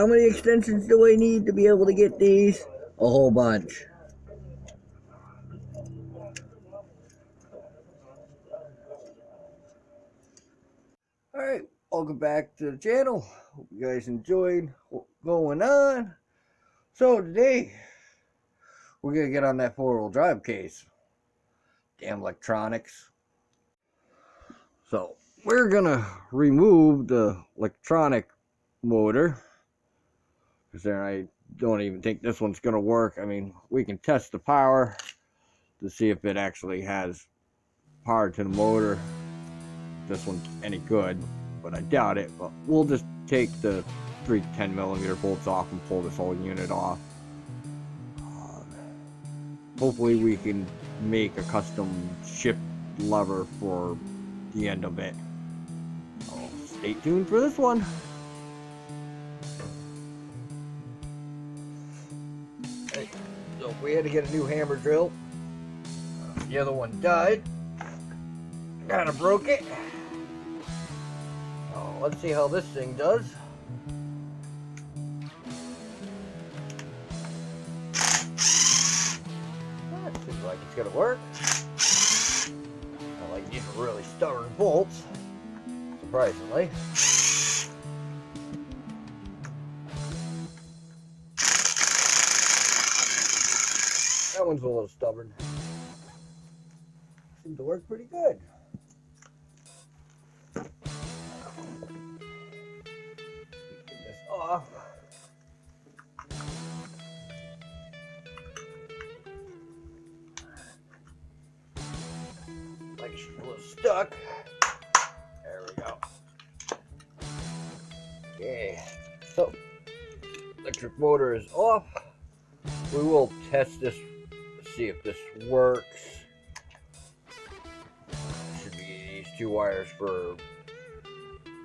how many extensions do I need to be able to get these? A whole bunch. Alright, welcome back to the channel. Hope you guys enjoyed what's going on. So today, we're going to get on that four-wheel drive case. Damn electronics. So, we're going to remove the electronic motor. Because then I don't even think this one's going to work. I mean, we can test the power to see if it actually has power to the motor. This one's any good, but I doubt it. But we'll just take the 3 10mm bolts off and pull this whole unit off. Hopefully we can make a custom shift lever for the end of it. So stay tuned for this one. Okay, so we had to get a new hammer drill. The other one died. Kind of broke it. So let's see how this thing does. That seems like it's gonna work. I like these really stubborn bolts, surprisingly. That one's a little stubborn. Seems to work pretty good. Get this off. Like she's a little stuck. There we go. Okay, so electric motor is off. We will test this, see if this works. Should be these 2 wires for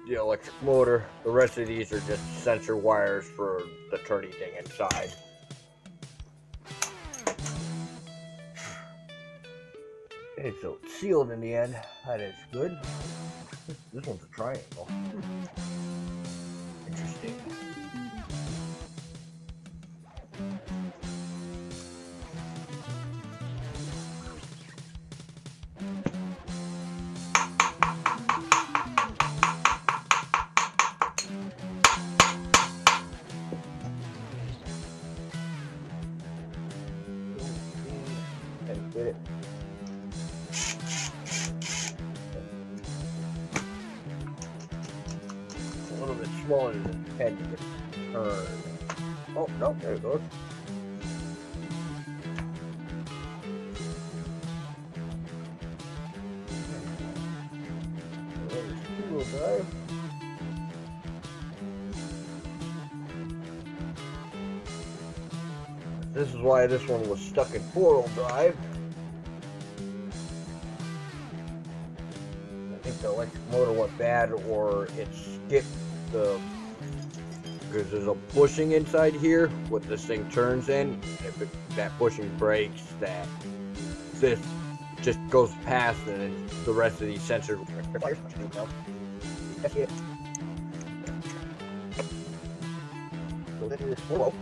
the electric motor. The rest of these are just sensor wires for the turny thing inside. Okay, so it's sealed in the end. That is good. This one's a triangle. Interesting. And fit it. A little bit smaller than the head to get turned. Oh, no, there it goes. There's 2-wheel drive. This is why this one was stuck in 4-wheel drive. I think the electric motor went bad, or it skipped the, because there's a bushing inside here what this thing turns in. If that bushing breaks, that this just goes past, and then the rest of these sensors. That's it. So that is whoa.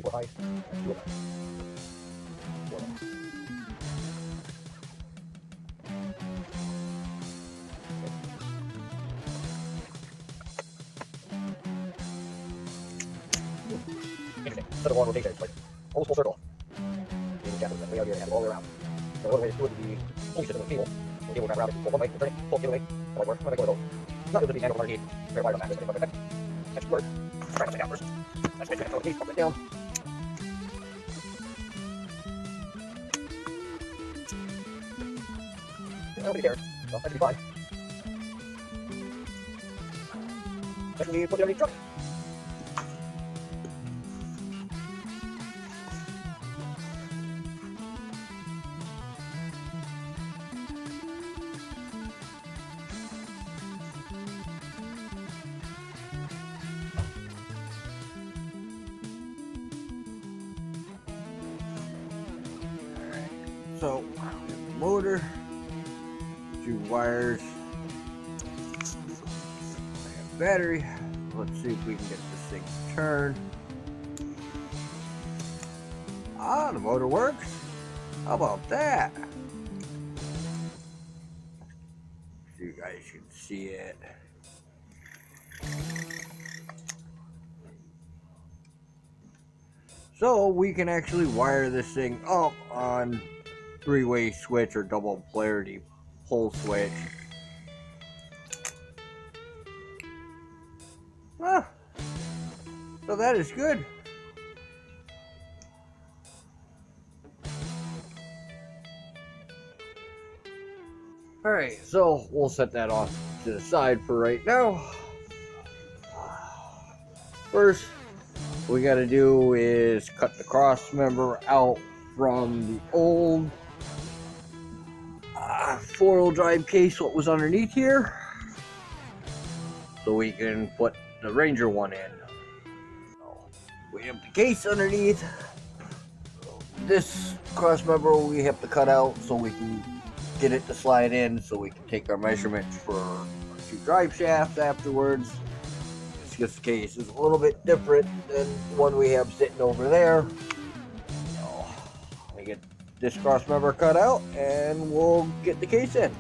Why? Instead of one rotation, it's like almost full circle. We have here have it all the way around. So one way to do it would be pull system with cable. The cable wrap around it, pull one way, turn it, pull the other way. That might work. I'm gonna go with those. Not able to be manual underneath. Very wide on that. That should work. Try to take out first. That's good. Throw the case, pop it down. Nobody cares. Well, that should be fine. Especially put it underneath the truck. So, the motor, 2 wires. I have battery. Let's see if we can get this thing to turn. Ah, the motor works. How about that? So you guys can see it. So we can actually wire this thing up on 3-way switch or double polarity pole switch. Ah, so that is good. Alright, so we'll set that off to the side for right now. First, what we gotta do is cut the cross member out from the old 4-wheel drive case, what was underneath here, so we can put the Ranger one in. So we have the case underneath. This cross member we have to cut out so we can get it to slide in, so we can take our measurements for our 2 drive shafts afterwards. It's just the case is a little bit different than the one we have sitting over there. So we get this cross member cut out and we'll get the case in.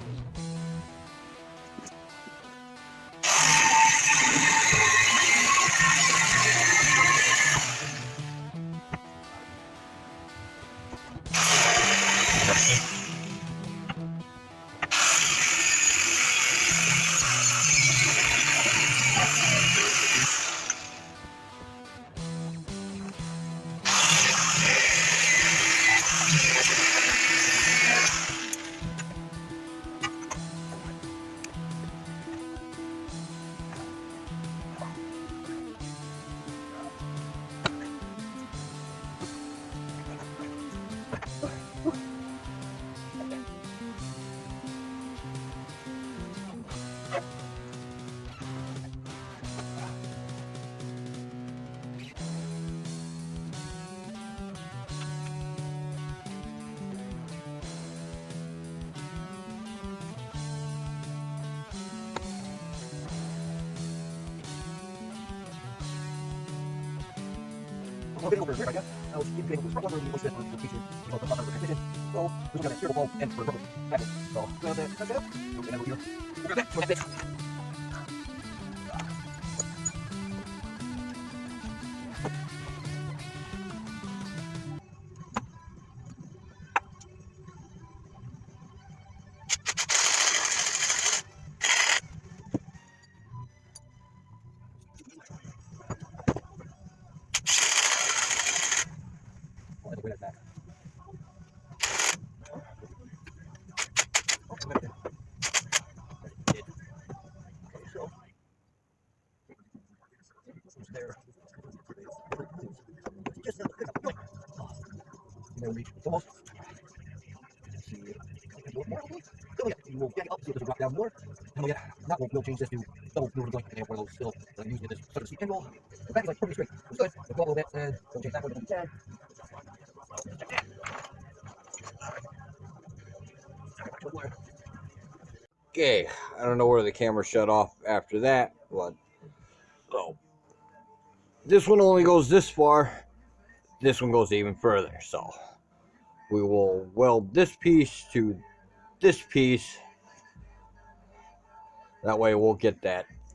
Over here, I guess. I was getting this problem where we was for teaching, the proper transition. So, we got a steerable ball and for the package. So, grab that, that's it. We'll get that over here. Grab that, so that's it. I'll have to weigh that back. There. Just reach. It's almost. See. We'll get it up, see if it drop down more. And we'll get that. We'll change this to double Guru joint. And one of those still using it as sort of seat angle. The back is like perfectly straight. It's good. We'll go a little bit and we'll change that one to 10. Okay, I don't know where the camera shut off after that, but so this one only goes this far. This one goes even further. So we will weld this piece to this piece. That way we'll get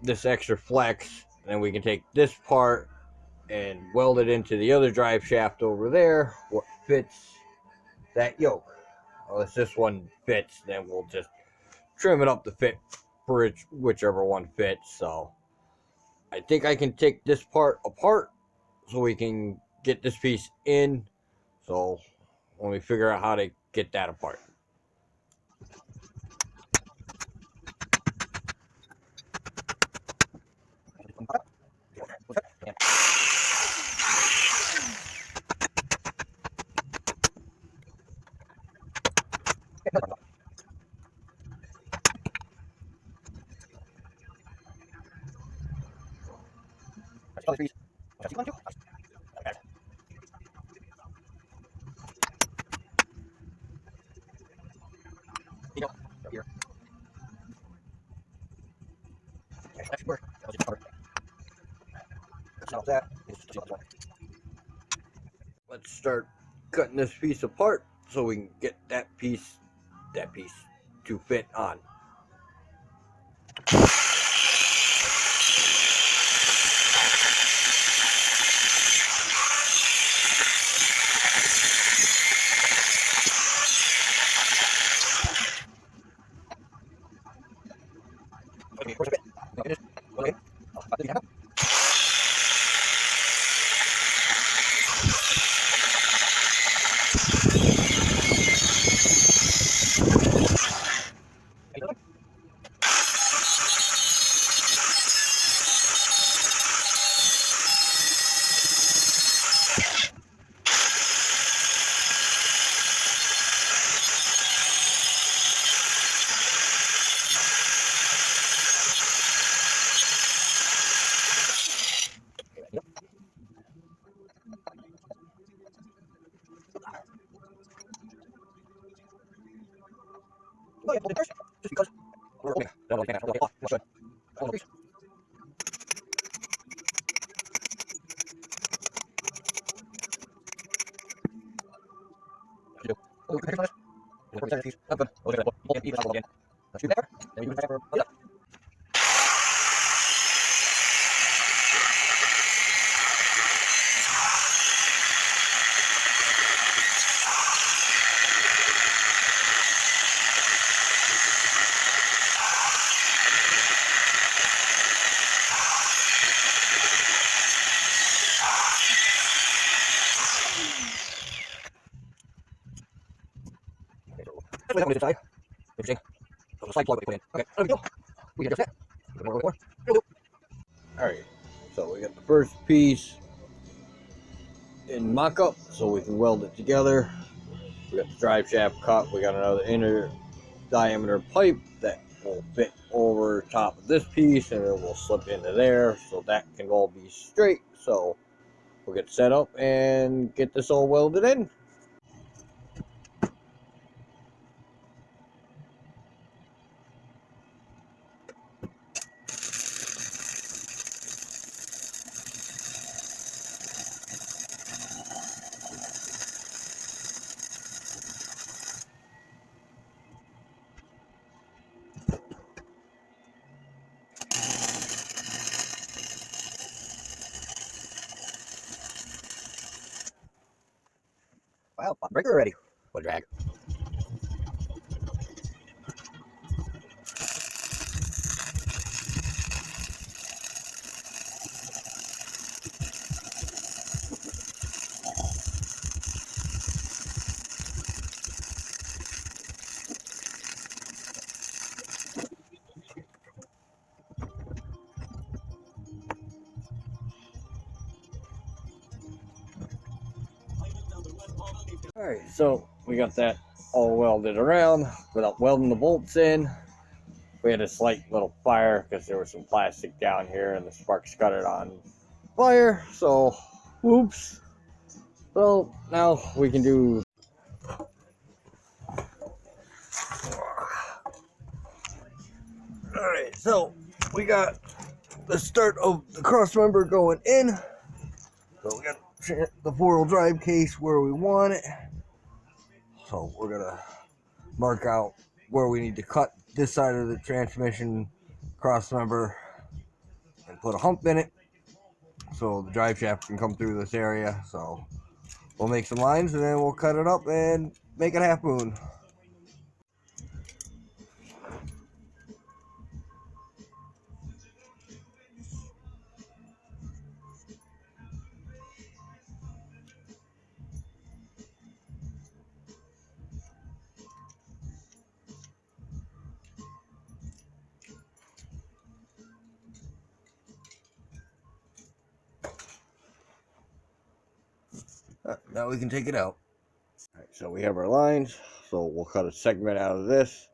this extra flex, and then we can take this part and weld it into the other drive shaft over there, what fits that yoke. Unless this one fits, then we'll just trim it up to fit for whichever one fits. So I think I can take this part apart so we can get this piece in. So let me figure out how to get that apart. Here. Let's start cutting this piece apart so we can get that piece to fit on. Just because we're opening. I don't know if I can. That's what we decide. Interesting. So the slide plug we put in. Okay, there we go. We can just that. Alright, so we got the first piece in mock-up, so we can weld it together. We got the drive shaft cut. We got another inner diameter pipe that will fit over top of this piece, and it will slip into there, so that can all be straight. So we'll get set up and get this all welded in. Wow, breaker already. What a drag. Alright, so we got that all welded around without welding the bolts in. We had a slight little fire because there was some plastic down here and the sparks got it on fire, so whoops. So now we can do alright, so we got the start of the cross member going in. So we got the 4-wheel drive case where we want it. So we're gonna mark out where we need to cut this side of the transmission cross member and put a hump in it so the drive shaft can come through this area. So we'll make some lines and then we'll cut it up and make it half moon. Now we can take it out. Alright, so we have our lines, so we'll cut a segment out of this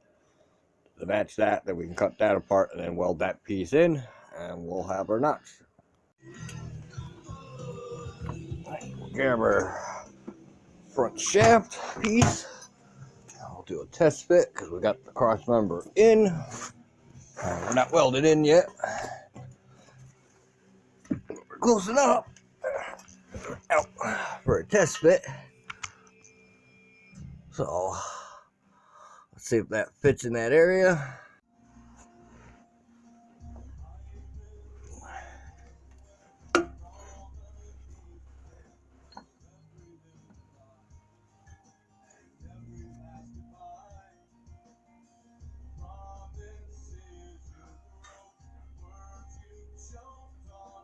to match that, then we can cut that apart and then weld that piece in and we'll have our knots. We'll grab our front shaft piece. I'll do a test fit because we got the cross member in. We're not welded in yet. close enough out for a test fit. So let's see if that fits in that area.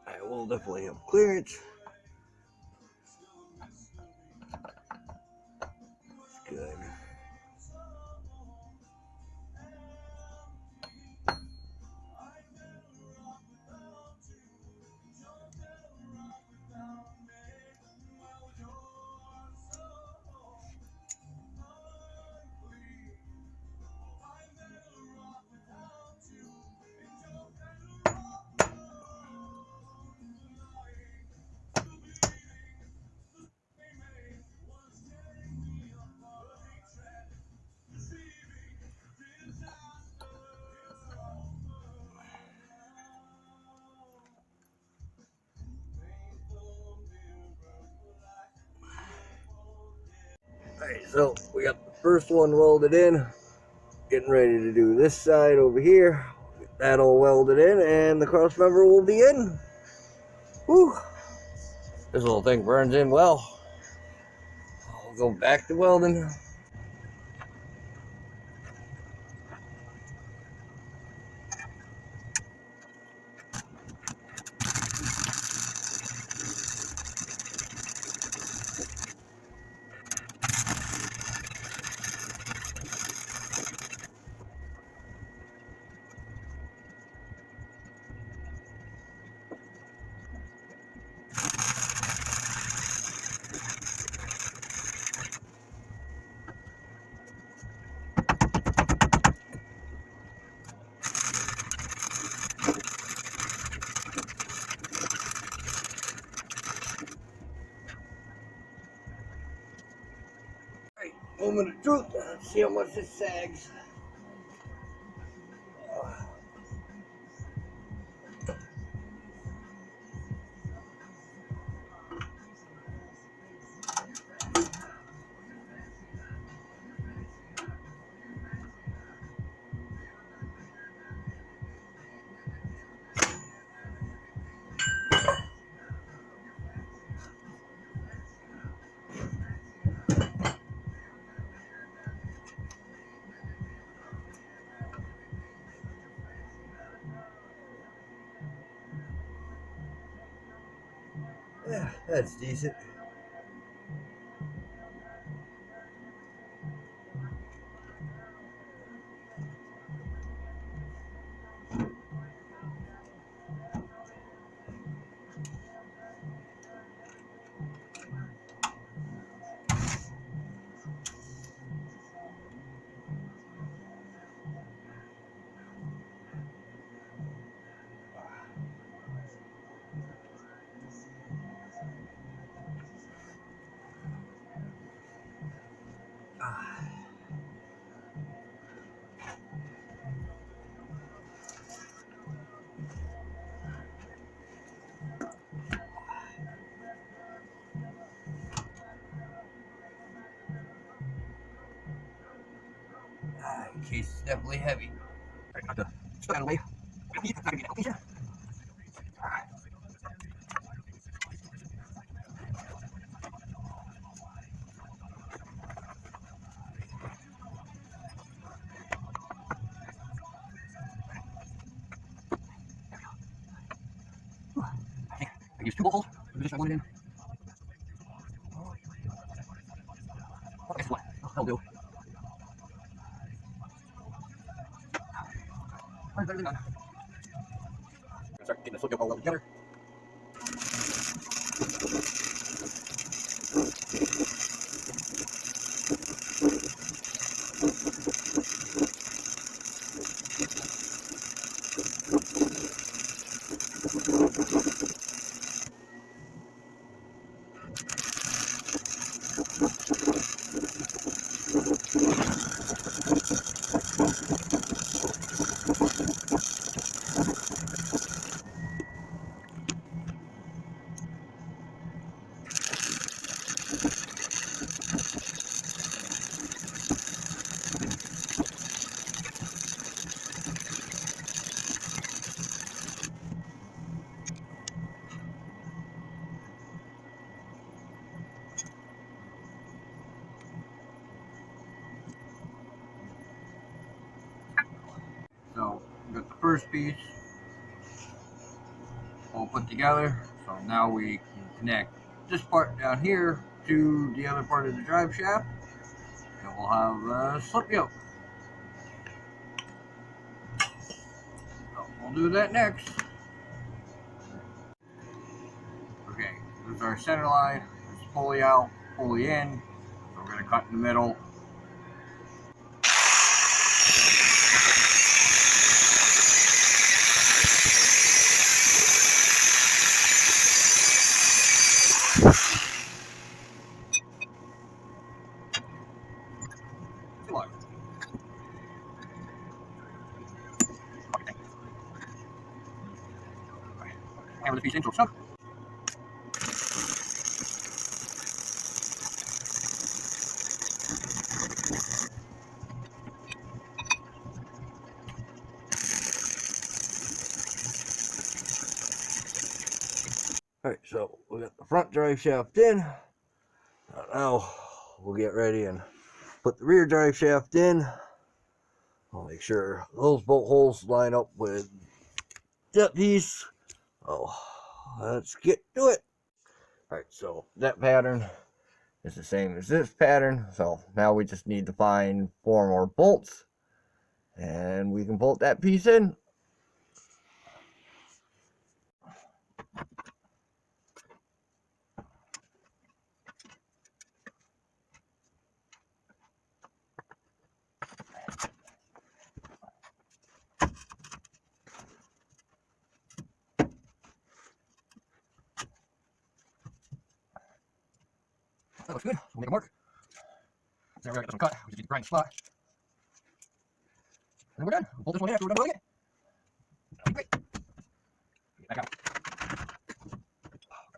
I will definitely have clearance. Good. Alright, so we got the first one welded in. Getting ready to do this side over here. Get that all welded in, and the cross member will be in. Whew. This little thing burns in well. I'll go back to welding. Alright, moment of truth. Let's see how much this sags. Yeah, that's decent. The case is definitely heavy. Still got away. I used 2 holes for the position I wanted in. I guess what? That'll do. Mine's better than none. Start getting the slip all together. first piece all put together. So now we can connect this part down here to the other part of the drive shaft, and we'll have a slip yoke. So we'll do that next. Okay, this is our center line. It's pulley out, pulley in. So we're going to cut in the middle. Hammer the piece into a snug. Alright, so we got the front drive shaft in. Now we'll get ready and put the rear drive shaft in. I'll make sure those bolt holes line up with that piece. Oh, let's get to it. Alright, so that pattern is the same as this pattern. So now we just need to find 4 more bolts and we can bolt that piece in. That looks good. We'll make a mark. There we got this one cut. We just need to grind the slot. And then we're done. We'll bolt this one in after we're done welding it. Great. Get back out.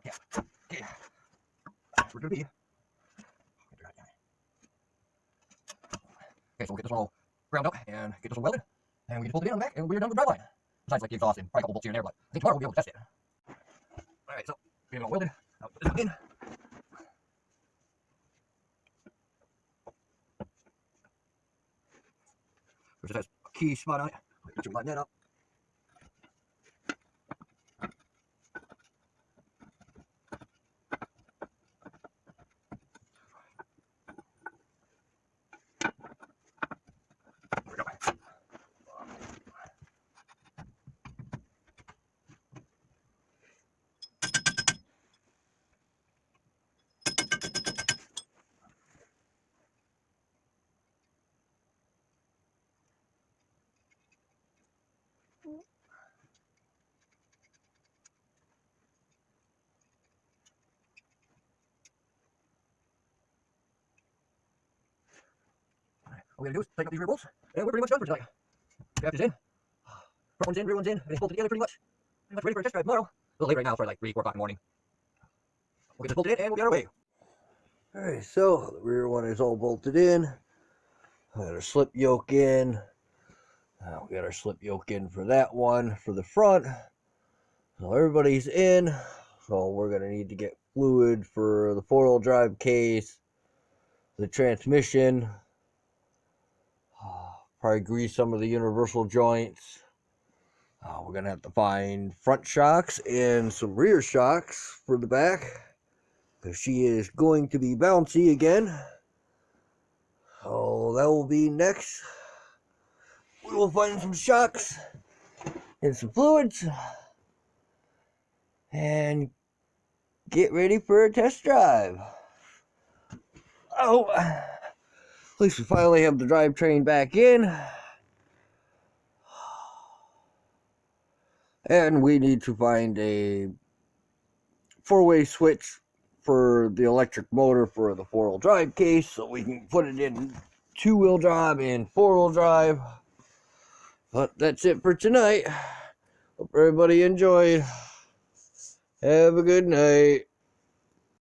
Yeah. Okay. That's where it's going to be. Okay, so we'll get this one all ground up and get this one welded. And we just bolt it in on the back and we're done with the drive line. Besides like the exhaust and probably a couple bolts here and there, but I think tomorrow we'll be able to test it. Alright, so we have it all welded. Now put this one in. It just has a key spot on it. Make sure we line that up. There we go. All we gotta do is tighten up these rear bolts, and we're pretty much done for tonight. Shaft is in, front one's in, rear one's in, everything's bolted together pretty much. Pretty much ready for a test drive tomorrow. A little late right now, it's probably like 3, 4 o'clock in the morning. We'll get this bolted in and we'll be on our way. Alright, so the rear one is all bolted in. I got our slip yoke in. We got our slip yoke in for that one, for the front. So everybody's in. So we're going to need to get fluid for the 4-wheel drive case, the transmission. Probably grease some of the universal joints. We're going to have to find front shocks and some rear shocks for the back, because she is going to be bouncy again. So that will be next. We will find some shocks and some fluids and get ready for a test drive. Oh, at least we finally have the drivetrain back in. And we need to find a 4-way switch for the electric motor for the 4-wheel drive case, so we can put it in 2-wheel drive and 4-wheel drive. But that's it for tonight. Hope everybody enjoyed. Have a good night.